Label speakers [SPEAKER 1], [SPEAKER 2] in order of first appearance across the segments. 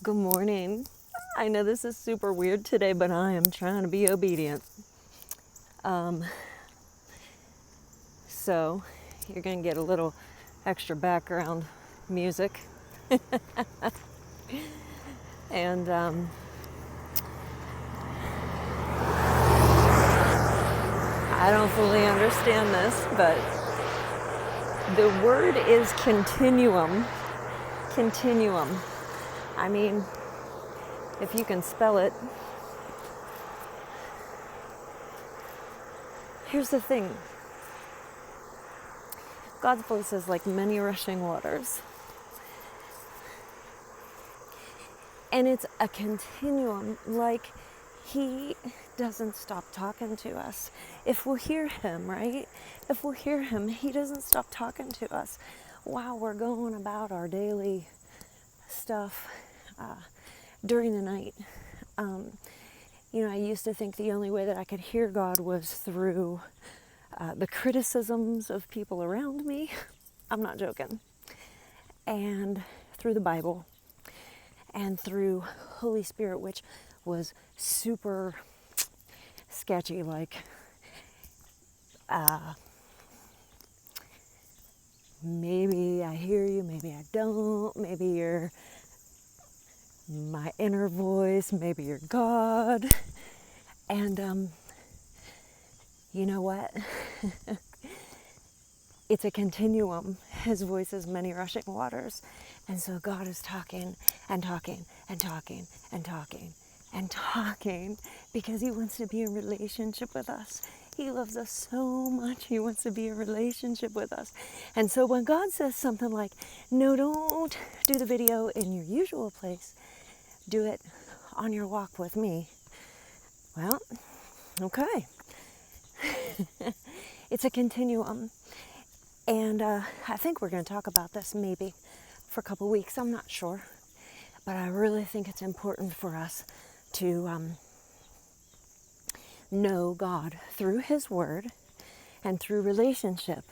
[SPEAKER 1] Good morning. I know this is super weird today, but I am trying to be obedient. So you're going to get a little extra background music. And I don't fully understand this, but the word is continuum. Continuum. I mean, if you can spell it. Here's the thing. God's voice is like many rushing waters. And it's a continuum, like he doesn't stop talking to us. If we'll hear him, right? If we'll hear him, he doesn't stop talking to us while we're going about our daily stuff during the night. I used to think the only way that I could hear God was through the criticisms of people around me. I'm not joking. And through the Bible and through Holy Spirit, which was super sketchy, like maybe I hear you, maybe I don't, maybe you're my inner voice, maybe you're God. And you know what? It's a continuum. His voice is many rushing waters. And so God is talking and talking and talking and talking and talking because he wants to be in relationship with us. He loves us so much. He wants to be in relationship with us. And so when God says something like, no, don't do the video in your usual place, do it on your walk with me. Well, okay. It's a continuum. And I think we're going to talk about this maybe for a couple weeks. I'm not sure. But I really think it's important for us to know God through his word and through relationship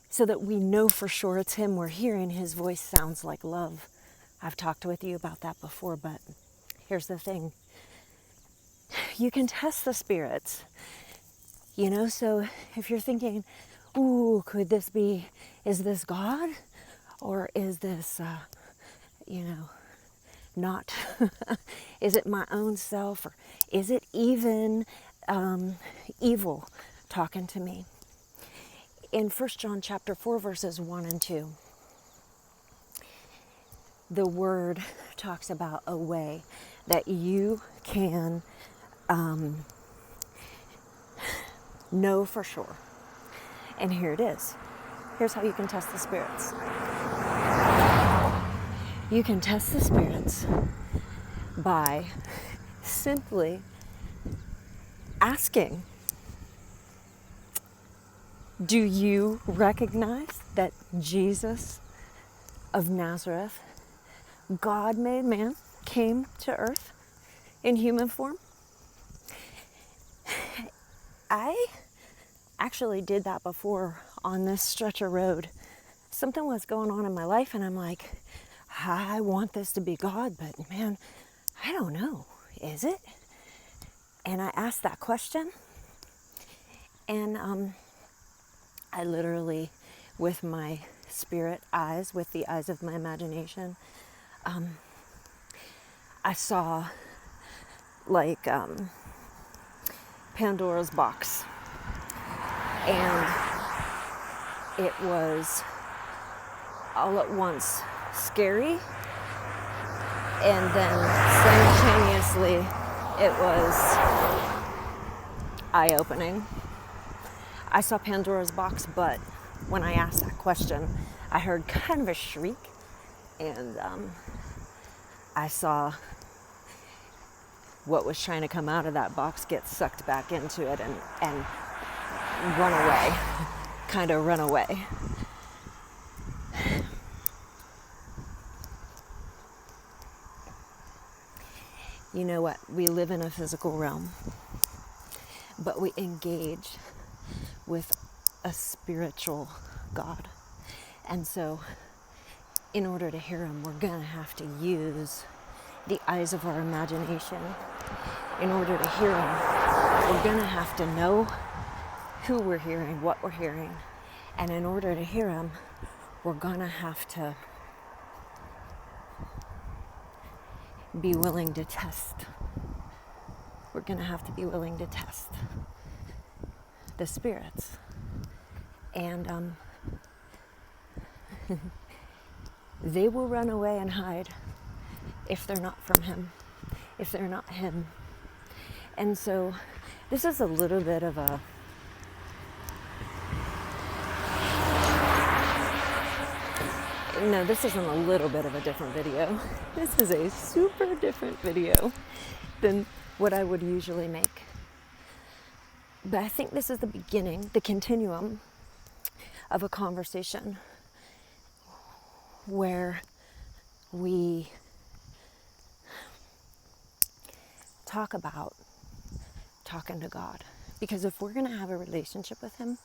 [SPEAKER 1] so that we know for sure it's him we're hearing. His voice sounds like love. I've talked with you about that before, but here's the thing. You can test the spirits, so if you're thinking, ooh, could this be, is this God? Or is this, not, is it my own self? Or is it even evil talking to me? In 1 John chapter 4, verses 1 and 2, the word talks about a way that you can know for sure. And here it is. Here's how you can test the spirits. You can test the spirits by simply asking, do you recognize that Jesus of Nazareth, God-made man, came to earth in human form? I actually did that before on this stretch of road. Something was going on in my life and I'm like, I want this to be God, but man, I don't know. Is it? And I asked that question and I literally, with my spirit eyes, with the eyes of my imagination, I saw like Pandora's box. And it was all at once scary, and then simultaneously it was eye-opening. I saw Pandora's box, but when I asked that question, I heard kind of a shriek, and I saw what was trying to come out of that box get sucked back into it and run away, kind of run away. You know what? We live in a physical realm, but we engage with a spiritual God. And so in order to hear him, we're going to have to use the eyes of our imagination. In order to hear him, we're going to have to know who we're hearing, what we're hearing. And in order to hear him, we're going to have to be willing to test. We're going to have to be willing to test the spirits. And they will run away and hide if they're not from him, if they're not him. And so this is a little bit of a no, this isn't a little bit of a different video. This is a super different video than what I would usually make. But I think this is the beginning, the continuum of a conversation where we talk about talking to God. Because if we're going to have a relationship with him,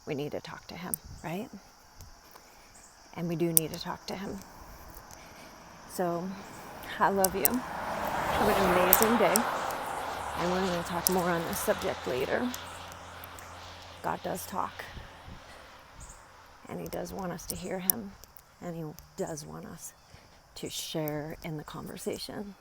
[SPEAKER 1] we need to talk to him, right? And we do need to talk to him. So, I love you. Have an amazing day. And we're going to talk more on this subject later. God does talk. And he does want us to hear him. And he does want us to share in the conversation.